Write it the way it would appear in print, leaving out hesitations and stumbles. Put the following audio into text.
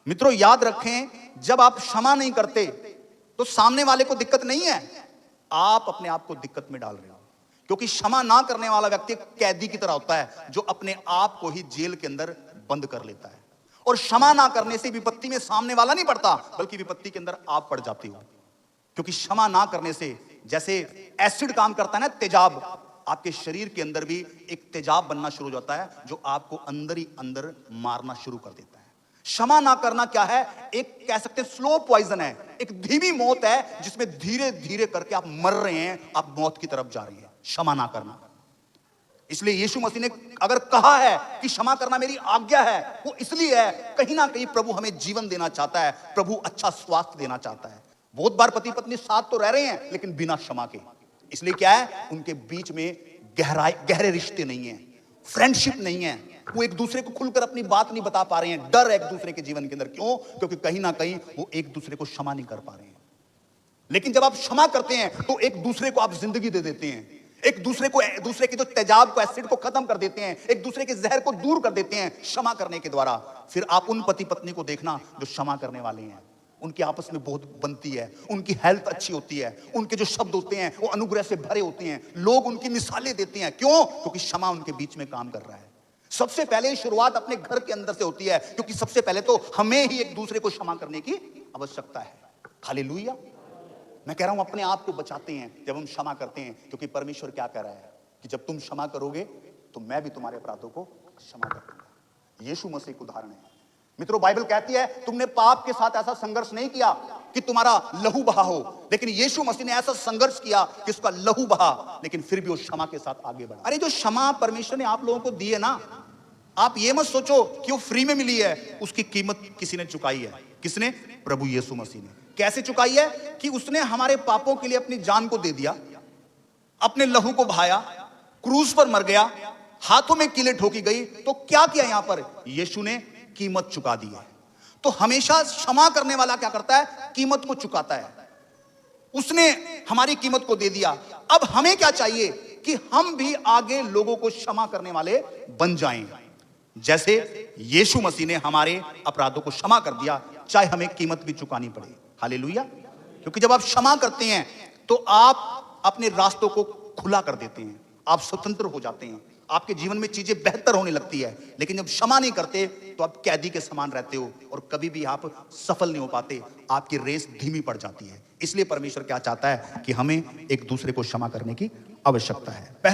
मित्रों याद रखें, जब आप क्षमा नहीं करते तो सामने वाले को दिक्कत नहीं है, आप अपने आप को दिक्कत में डाल रहे हो। क्योंकि क्षमा ना करने वाला व्यक्ति एक कैदी की तरह होता है जो अपने आप को ही जेल के अंदर बंद कर लेता है। और क्षमा ना करने से विपत्ति में सामने वाला नहीं पड़ता, बल्कि विपत्ति के अंदर आप पड़ जाते हो। क्योंकि क्षमा ना करने से जैसे एसिड काम करता है ना, तेजाब, आपके शरीर के अंदर भी एक तेजाब बनना शुरू हो जाता है जो आपको अंदर ही अंदर मारना शुरू कर देता है। क्षमा ना करना क्या है? एक कह सकते हैं स्लो पॉइजन है, एक धीमी मौत है जिसमें धीरे धीरे करके आप मर रहे हैं, आप मौत की तरफ जा रहे हैं। क्षमा ना करना। इसलिए यीशु मसीह ने अगर कहा है कि क्षमा करना मेरी आज्ञा है, वो इसलिए है कहीं ना कहीं प्रभु हमें जीवन देना चाहता है, प्रभु अच्छा स्वास्थ्य देना चाहता है। बहुत बार पति पत्नी साथ तो रह रहे हैं लेकिन बिना क्षमा के। इसलिए क्या है, उनके बीच में गहरे रिश्ते नहीं है, फ्रेंडशिप नहीं है, वो एक दूसरे को खुलकर अपनी बात नहीं बता पा रहे हैं, डर है एक दूसरे के जीवन के अंदर। क्यों? क्योंकि कहीं ना कहीं वो एक दूसरे को क्षमा नहीं कर पा रहे हैं। लेकिन जब आप क्षमा करते हैं तो एक दूसरे को आप जिंदगी दे देते हैं, एक दूसरे के जो तेजाब को, एसिड को खत्म कर देते हैं, एक दूसरे के जहर को दूर कर देते हैं क्षमा करने के द्वारा। फिर आप उन पति पत्नी को देखना जो क्षमा करने वाले हैं, उनकी आपस में बहुत बनती है, उनकी हेल्थ अच्छी होती है, उनके जो शब्द होते हैं वो अनुग्रह से भरे होते हैं, लोग उनकी मिसालें देते हैं। क्यों? क्योंकि क्षमा उनके बीच में काम कर रहा है। सबसे पहले शुरुआत अपने घर के अंदर से होती है, क्योंकि सबसे पहले तो हमें ही एक दूसरे को क्षमा करने की आवश्यकता है। हालेलुया। मैं कह रहा हूं अपने आप को बचाते हैं जब हम क्षमा करते हैं, क्योंकि परमेश्वर क्या कह रहा है कि जब तुम क्षमा करोगे तो मैं भी तुम्हारे अपराधों को क्षमा कर दूंगा। यीशु मसीह का उदाहरण है। मित्रों बाइबल कहती है तुमने पाप के साथ ऐसा संघर्ष नहीं किया कि तुम्हारा लहू बहा हो, लेकिन यीशु मसीह ने ऐसा संघर्ष किया कि उसका लहू बहा, लेकिन फिर भी वो क्षमा के साथ आगे बढ़ा। अरे जो क्षमा परमेश्वर ने आप लोगों को दी है ना, आप ये मत सोचो कि वो फ्री में मिली है, उसकी कीमत किसी ने चुकाई है। किसने? प्रभु यीशु मसीह ने। कैसे चुकाई है? कि उसने हमारे पापों के लिए अपनी जान को दे दिया, अपने लहू को बहाया, क्रूस पर मर गया, हाथों में कीलें ठोकी गई। तो क्या किया यहां पर? यीशु ने कीमत चुका दी है। तो हमेशा क्षमा करने वाला क्या करता है? कीमत को चुकाता है। उसने हमारी कीमत को दे दिया। अब हमें क्या चाहिए? कि हम भी आगे लोगों को क्षमा करने वाले बन जाएं, जैसे यीशु मसीह ने हमारे अपराधों को क्षमा कर दिया, चाहे हमें कीमत भी चुकानी पड़े। हालेलुया। क्योंकि जब आप क्षमा करते हैं तो आप अपने रास्तों को खुला कर देते हैं, आप स्वतंत्र हो जाते हैं, आपके जीवन में चीजें बेहतर होने लगती है। लेकिन जब क्षमा नहीं करते तो आप कैदी के समान रहते हो और कभी भी आप सफल नहीं हो पाते, आपकी रेस धीमी पड़ जाती है। इसलिए परमेश्वर क्या चाहता है कि हमें एक दूसरे को क्षमा करने की आवश्यकता है। पहला